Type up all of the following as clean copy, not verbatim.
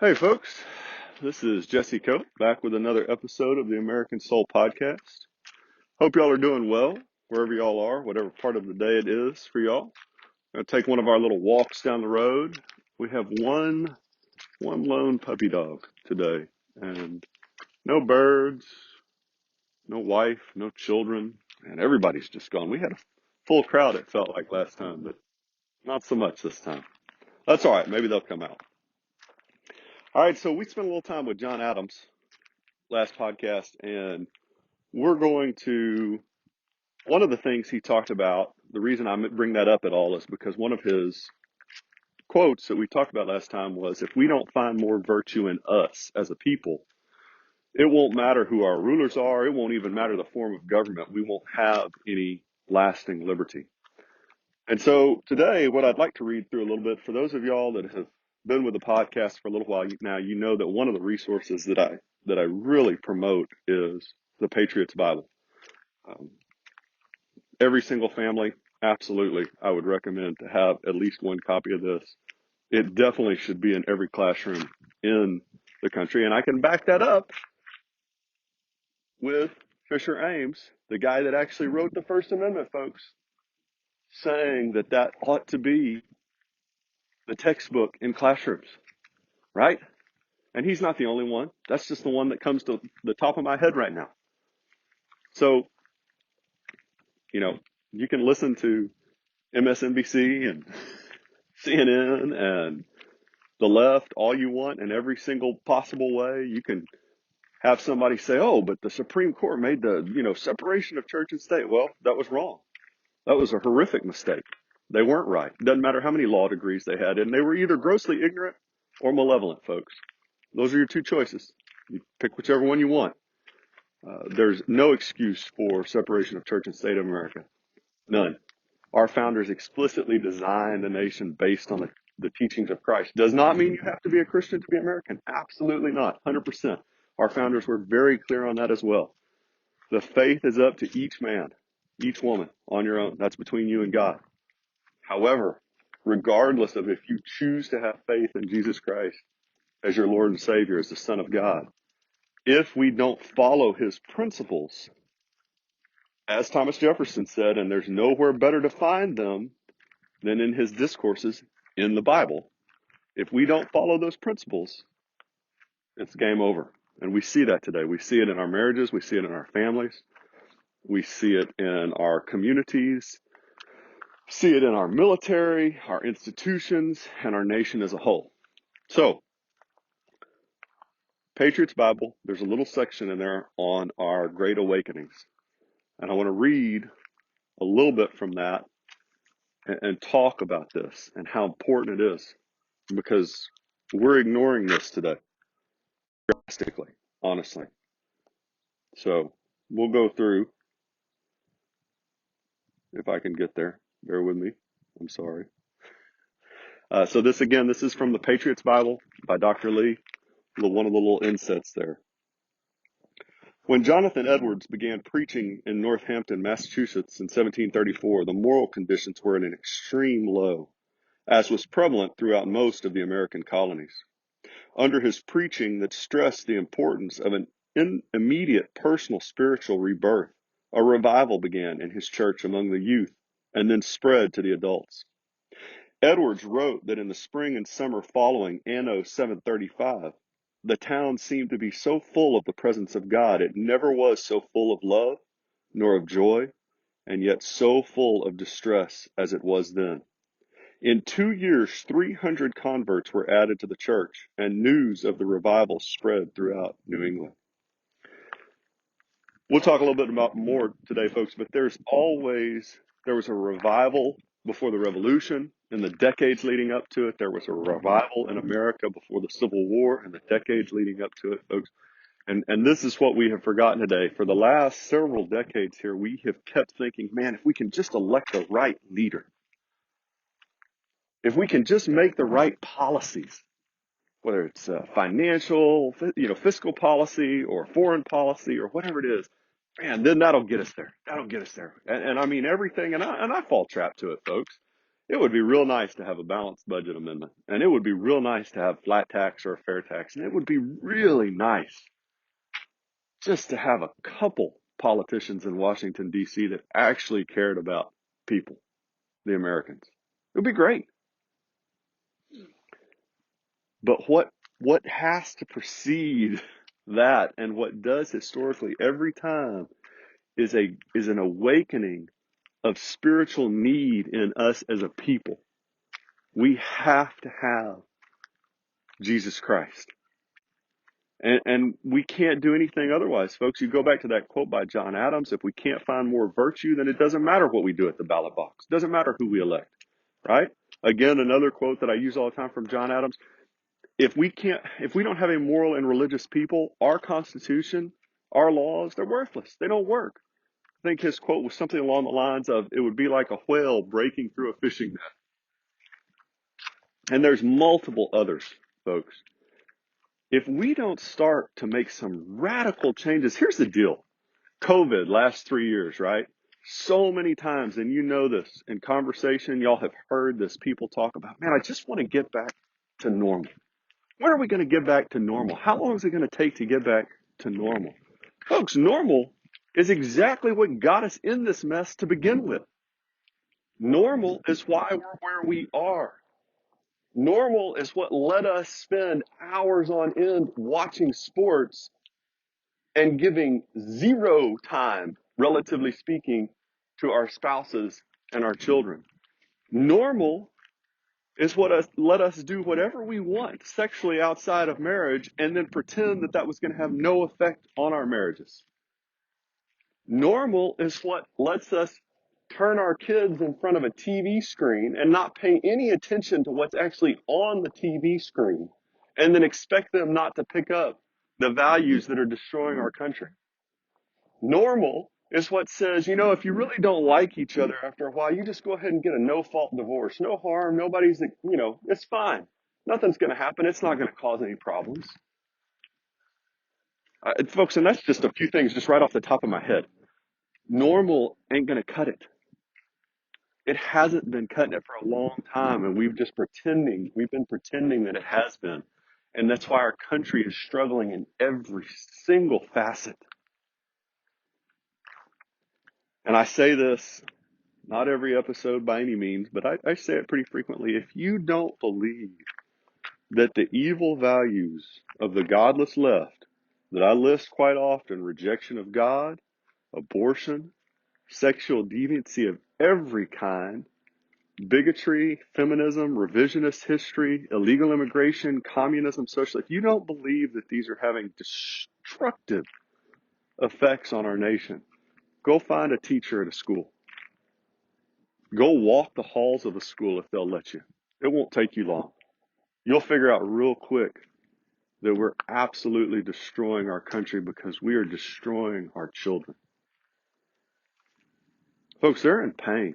Hey folks, this is Jesse Cope back with another episode of the American Soul Podcast. Hope y'all are doing well wherever y'all are, whatever part of the day it is for y'all. Gonna take one of our little walks down the road. We have one lone puppy dog today, and no birds, no wife, no children, and everybody's just gone. We had a full crowd, it felt like last time, but not so much this time. That's all right. Maybe they'll come out. All right, so we spent a little time with John Adams last podcast, and we're going to, one of the things he talked about, the reason I bring that up at all is because one of his quotes that we talked about last time was, if we don't find more virtue in us as a people, it won't matter who our rulers are. It won't even matter the form of government. We won't have any lasting liberty. And so today, what I'd like to read through a little bit, for those of y'all that have been with the podcast for a little while now, you know that one of the resources that I really promote is the Patriots Bible. Um, every single family, absolutely, I would recommend to have at least one copy of this. It definitely should be in every classroom in the country. And I can back that up with Fisher Ames, the guy that actually wrote the First Amendment, folks, saying that that ought to be the textbook in classrooms, right? And he's not the only one. That's just the one that comes to the top of my head right now. So, you know, you can listen to MSNBC and CNN and the left all you want in every single possible way. You can have somebody say, oh, but the Supreme Court made the, separation of church and state. Well, that was wrong. That was a horrific mistake. They weren't right. It doesn't matter how many law degrees they had. And they were either grossly ignorant or malevolent, folks. Those are your two choices. You pick whichever one you want. There's no excuse for separation of church and state of America. None. Our founders explicitly designed the nation based on the teachings of Christ. Does not mean you have to be a Christian to be American. Absolutely not. 100%. Our founders were very clear on that as well. The faith is up to each man, each woman on your own. That's between you and God. However, regardless of if you choose to have faith in Jesus Christ as your Lord and Savior, as the Son of God, if we don't follow his principles, as Thomas Jefferson said, and there's nowhere better to find them than in his discourses in the Bible, if we don't follow those principles, it's game over. And we see that today. We see it in our marriages. We see it in our families. We see it in our communities, see it in our military, our institutions, and our nation as a whole. So, Patriots Bible, there's a little section in there on our Great Awakenings. And I want to read a little bit from that and talk about this and how important it is, because we're ignoring this today drastically, honestly. So we'll go through, if I can get there. Bear with me. I'm sorry. So this is from the Patriots Bible by Dr. Lee. One of the little insets there. When Jonathan Edwards began preaching in Northampton, Massachusetts in 1734, the moral conditions were at an extreme low, as was prevalent throughout most of the American colonies. Under his preaching that stressed the importance of an immediate personal spiritual rebirth, a revival began in his church among the youth and then spread to the adults. Edwards wrote that in the spring and summer following Anno 735, the town seemed to be so full of the presence of God, it never was so full of love, nor of joy, and yet so full of distress as it was then. In 2 years, 300 converts were added to the church, and news of the revival spread throughout New England. We'll talk a little bit about more today, folks, but there was a revival before the Revolution. In the decades leading up to it, there was a revival in America before the Civil War and the decades leading up to it, folks. And this is what we have forgotten today. For the last several decades here, we have kept thinking, man, if we can just elect the right leader, if we can just make the right policies, whether it's financial, fiscal policy or foreign policy or whatever it is, man, then that'll get us there. That'll get us there. And I mean everything, and I fall trap to it, folks. It would be real nice to have a balanced budget amendment, and it would be real nice to have flat tax or a fair tax, and it would be really nice just to have a couple politicians in Washington, D.C. that actually cared about people, the Americans. It would be great. But what has to precede that, and what does historically every time, is an awakening of spiritual need in us as a people. We have to have Jesus Christ. And we can't do anything otherwise, folks. You go back to that quote by John Adams: if we can't find more virtue, then it doesn't matter what we do at the ballot box. It doesn't matter who we elect, right? Again, another quote that I use all the time from John Adams: if we don't have a moral and religious people, our Constitution, our laws, they're worthless. They don't work. I think his quote was something along the lines of, it would be like a whale breaking through a fishing net. And there's multiple others, folks. If we don't start to make some radical changes, here's the deal. COVID, last 3 years, right? So many times, and you know this, in conversation, y'all have heard this, people talk about, man, I just want to get back to normal. When are we going to get back to normal? How long is it going to take to get back to normal? Folks, normal is exactly what got us in this mess to begin with. Normal is why we're where we are. Normal is what let us spend hours on end watching sports and giving zero time, relatively speaking, to our spouses and our children. Normal is what let us do whatever we want sexually outside of marriage and then pretend that that was going to have no effect on our marriages. Normal is what lets us turn our kids in front of a TV screen and not pay any attention to what's actually on the TV screen, and then expect them not to pick up the values that are destroying our country. Normal is what says, if you really don't like each other after a while, you just go ahead and get a no-fault divorce. No harm. Nobody's, it's fine. Nothing's going to happen. It's not going to cause any problems. Folks, and that's just a few things just right off the top of my head. Normal ain't going to cut it. It hasn't been cutting it for a long time, and we've been pretending that it has been. And that's why our country is struggling in every single facet. And I say this, not every episode by any means, but I say it pretty frequently. If you don't believe that the evil values of the godless left that I list quite often, rejection of God, abortion, sexual deviancy of every kind, bigotry, feminism, revisionist history, illegal immigration, communism, socialism, if you don't believe that these are having destructive effects on our nation, go find a teacher at a school. Go walk the halls of a school if they'll let you. It won't take you long. You'll figure out real quick that we're absolutely destroying our country because we are destroying our children. Folks, they're in pain.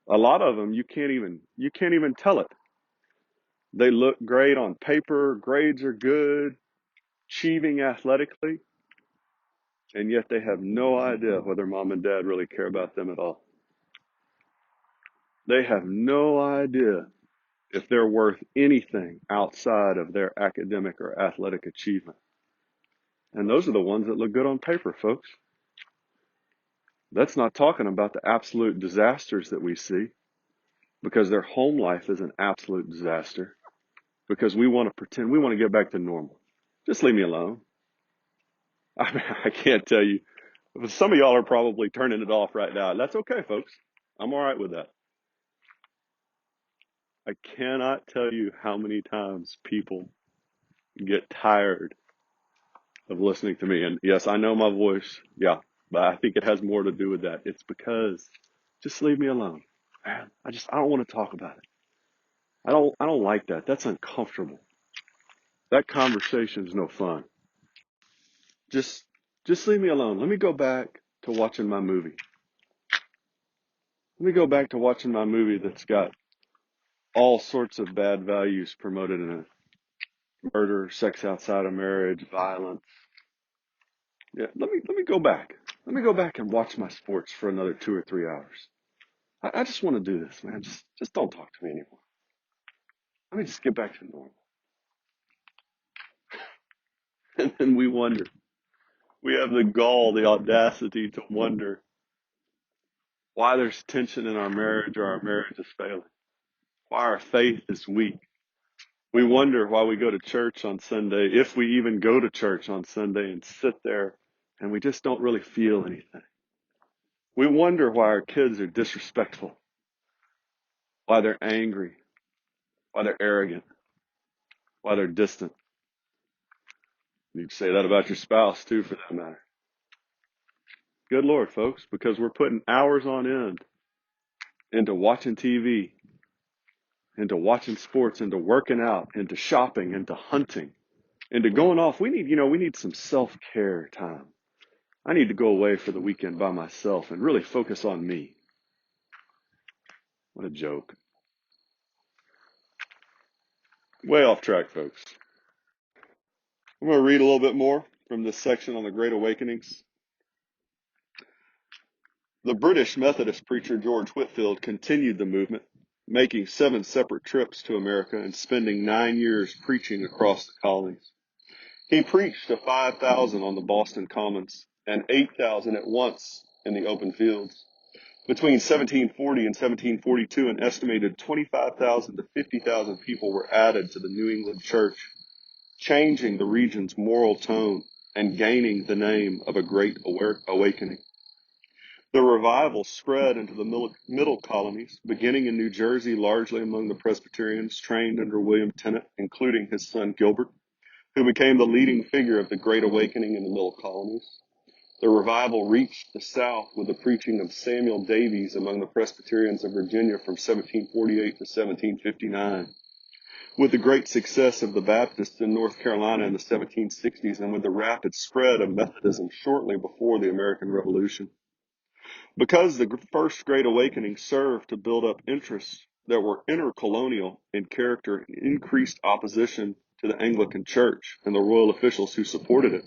A lot of them, you can't even tell it. They look great on paper, grades are good, achieving athletically, and yet they have no idea whether mom and dad really care about them at all. They have no idea if they're worth anything outside of their academic or athletic achievement. And those are the ones that look good on paper, folks. That's not talking about the absolute disasters that we see, because their home life is an absolute disaster, because we want to pretend, we want to get back to normal. Just leave me alone. I mean, I can't tell you. Some of y'all are probably turning it off right now. That's okay, folks. I'm all right with that. I cannot tell you how many times people get tired of listening to me. And yes, I know my voice. Yeah, but I think it has more to do with that. It's because just leave me alone. Man, I don't want to talk about it. I don't like that. That's uncomfortable. That conversation's no fun. Just just leave me alone. Let me go back to watching my movie. Let me go back to watching my movie that's got all sorts of bad values promoted in it. Murder, sex outside of marriage, violence. Yeah, let me go back. Let me go back and watch my sports for another 2 or 3 hours. I just want to do this, man. Just don't talk to me anymore. Let me just get back to normal. And then we wonder. We have the gall, the audacity to wonder why there's tension in our marriage or our marriage is failing, why our faith is weak. We wonder why we go to church on Sunday, if we even go to church on Sunday and sit there and we just don't really feel anything. We wonder why our kids are disrespectful, why they're angry, why they're arrogant, why they're distant. You can say that about your spouse too, for that matter. Good Lord, folks, because we're putting hours on end into watching TV, into watching sports, into working out, into shopping, into hunting, into going off. We need some self-care time. I need to go away for the weekend by myself and really focus on me. What a joke. Way off track, folks. I'm going to read a little bit more from this section on the Great Awakenings. The British Methodist preacher George Whitefield continued the movement, making 7 separate trips to America and spending 9 years preaching across the colonies. He preached to 5,000 on the Boston Commons and 8,000 at once in the open fields. Between 1740 and 1742, an estimated 25,000 to 50,000 people were added to the New England church, changing the region's moral tone and gaining the name of a great awakening. The revival spread into the middle colonies, beginning in New Jersey, largely among the Presbyterians trained under William Tennant, including his son Gilbert, who became the leading figure of the Great Awakening in the middle colonies. The revival reached the South with the preaching of Samuel Davies among the Presbyterians of Virginia from 1748 to 1759. With the great success of the Baptists in North Carolina in the 1760s and with the rapid spread of Methodism shortly before the American Revolution. Because the first Great Awakening served to build up interests that were intercolonial in character and increased opposition to the Anglican Church and the royal officials who supported it,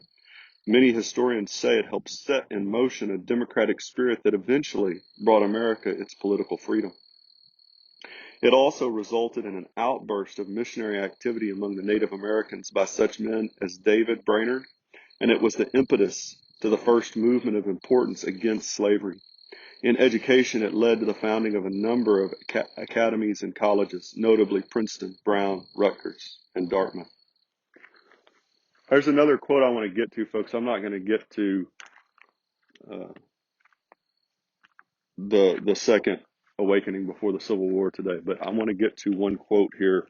many historians say it helped set in motion a democratic spirit that eventually brought America its political freedom. It also resulted in an outburst of missionary activity among the Native Americans by such men as David Brainerd, and it was the impetus to the first movement of importance against slavery. In education, it led to the founding of a number of academies and colleges, notably Princeton, Brown, Rutgers, and Dartmouth. There's another quote I want to get to, folks. I'm not going to get to the second awakening before the Civil War today, but I want to get to one quote here,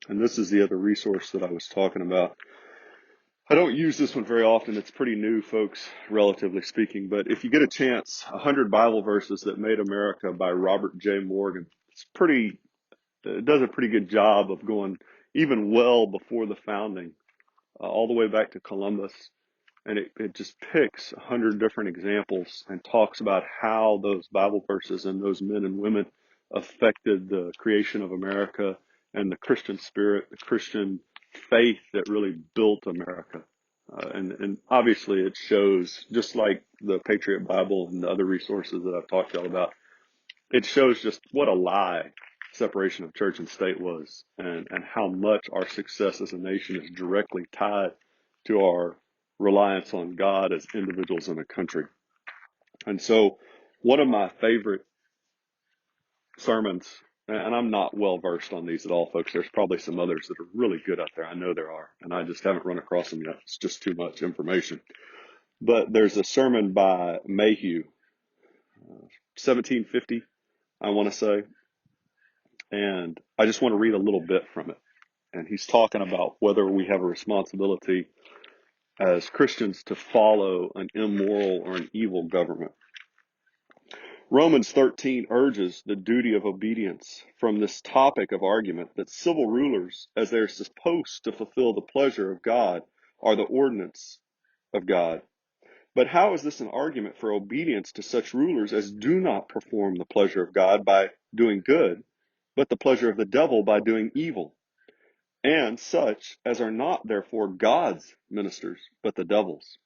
and this is the other resource that I was talking about. I don't use this one very often. It's pretty new, folks, relatively speaking, but if you get a chance, 100 Bible Verses That Made America by Robert J. Morgan. It does a pretty good job of going even well before the founding, all the way back to Columbus. And it just picks 100 different examples and talks about how those Bible verses and those men and women affected the creation of America and the Christian spirit, the Christian faith that really built America. And obviously it shows, just like the Patriot Bible and the other resources that I've talked to y'all about, it shows just what a lie separation of church and state was, and how much our success as a nation is directly tied to our reliance on God as individuals in a country. And so one of my favorite sermons, and I'm not well versed on these at all, folks. There's probably some others that are really good out there. I know there are, and I just haven't run across them yet. It's just too much information. But there's a sermon by Mayhew, 1750, I want to say. And I just want to read a little bit from it. And he's talking about whether we have a responsibility as Christians to follow an immoral or an evil government. Romans 13 urges the duty of obedience from this topic of argument that civil rulers, as they are supposed to fulfill the pleasure of God, are the ordinance of God. But how is this an argument for obedience to such rulers as do not perform the pleasure of God by doing good, but the pleasure of the devil by doing evil? And such as are not therefore God's ministers, but the devil's.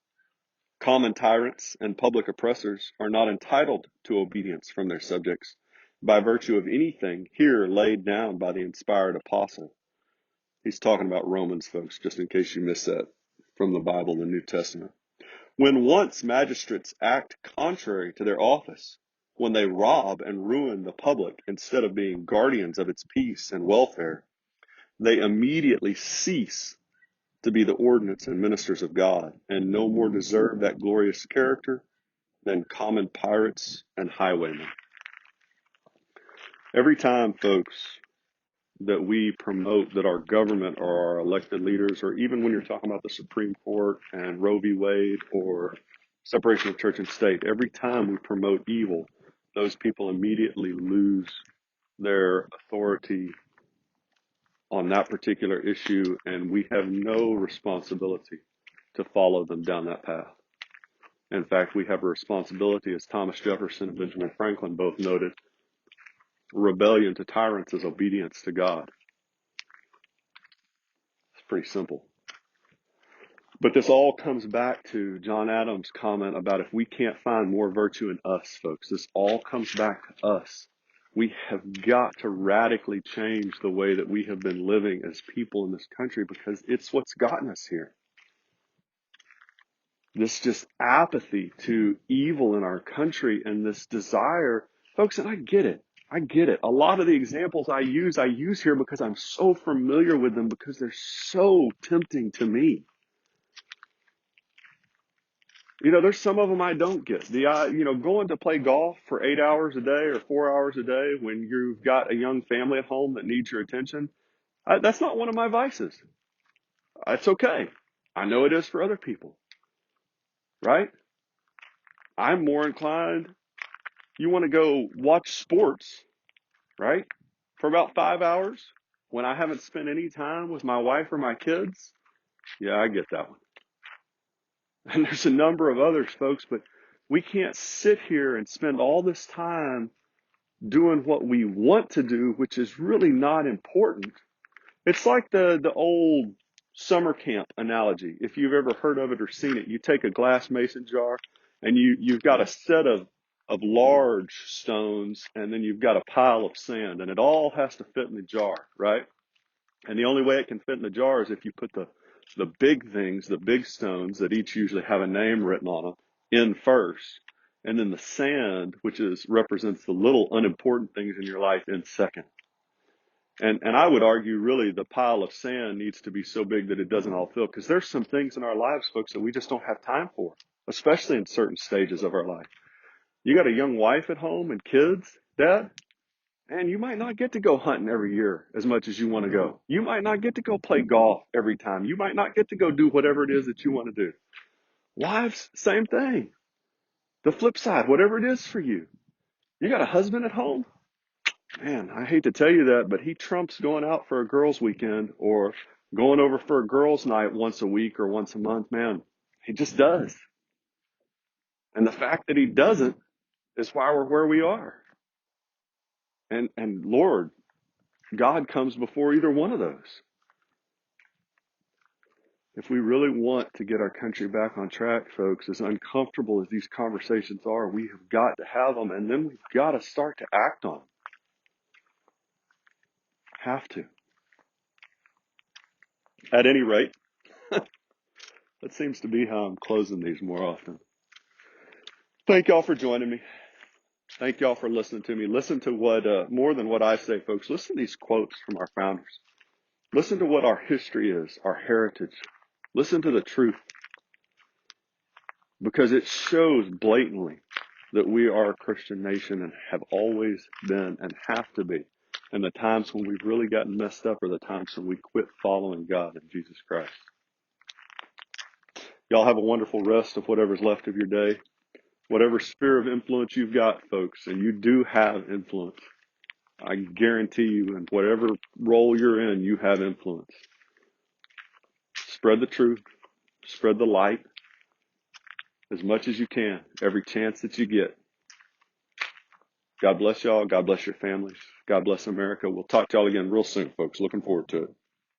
Common tyrants and public oppressors are not entitled to obedience from their subjects by virtue of anything here laid down by the inspired apostle. He's talking about Romans, folks, just in case you missed that from the Bible, the New Testament. When once magistrates act contrary to their office, when they rob and ruin the public instead of being guardians of its peace and welfare, they immediately cease to be the ordinance and ministers of God, and no more deserve that glorious character than common pirates and highwaymen. Every time, folks, that we promote that our government or our elected leaders, or even when you're talking about the Supreme Court and Roe v. Wade or separation of church and state, every time we promote evil, those people immediately lose their authority on that particular issue, and we have no responsibility to follow them down that path. In fact, we have a responsibility, as Thomas Jefferson and Benjamin Franklin both noted, rebellion to tyrants is obedience to God. It's pretty simple. But this all comes back to John Adams' comment about if we can't find more virtue in us, folks, this all comes back to us. We have got to radically change the way that we have been living as people in this country, because it's what's gotten us here. This just apathy to evil in our country and this desire, folks, and I get it. I get it. A lot of the examples I use here because I'm so familiar with them, because they're so tempting to me. You know, there's some of them I don't get. Going to play golf for 8 hours a day or 4 hours a day when you've got a young family at home that needs your attention, that's not one of my vices. It's okay. I know it is for other people, right? I'm more inclined, you want to go watch sports, right, for about 5 hours when I haven't spent any time with my wife or my kids? Yeah, I get that one. And there's a number of others, folks, but we can't sit here and spend all this time doing what we want to do, which is really not important. It's like the old summer camp analogy. If you've ever heard of it or seen it, you take a glass mason jar and you've got a set of large stones, and then you've got a pile of sand, and it all has to fit in the jar, right? And the only way it can fit in the jar is if you put the big things, the big stones that each usually have a name written on them, in first, and then the sand, which represents the little unimportant things in your life, in second. And I would argue really the pile of sand needs to be so big that it doesn't all fill, because there's some things in our lives, folks, that we just don't have time for, especially in certain stages of our life. You got a young wife at home and kids, Dad, and you might not get to go hunting every year as much as you want to go. You might not get to go play golf every time. You might not get to go do whatever it is that you want to do. Wives, same thing. The flip side, whatever it is for you. You got a husband at home? Man, I hate to tell you that, but he trumps going out for a girls' weekend or going over for a girls' night once a week or once a month. Man, he just does. And the fact that he doesn't is why we're where we are. And Lord, God comes before either one of those. If we really want to get our country back on track, folks, as uncomfortable as these conversations are, we have got to have them, and then we've got to start to act on them. Have to. At any rate, that seems to be how I'm closing these more often. Thank y'all for joining me. Thank y'all for listening to me. Listen to what, more than what I say, folks, listen to these quotes from our founders. Listen to what our history is, our heritage. Listen to the truth, because it shows blatantly that we are a Christian nation and have always been and have to be. And the times when we've really gotten messed up are the times when we quit following God and Jesus Christ. Y'all have a wonderful rest of whatever's left of your day. Whatever sphere of influence you've got, folks, and you do have influence, I guarantee you, in whatever role you're in, you have influence. Spread the truth, spread the light as much as you can, every chance that you get. God bless y'all. God bless your families. God bless America. We'll talk to y'all again real soon, folks. Looking forward to it.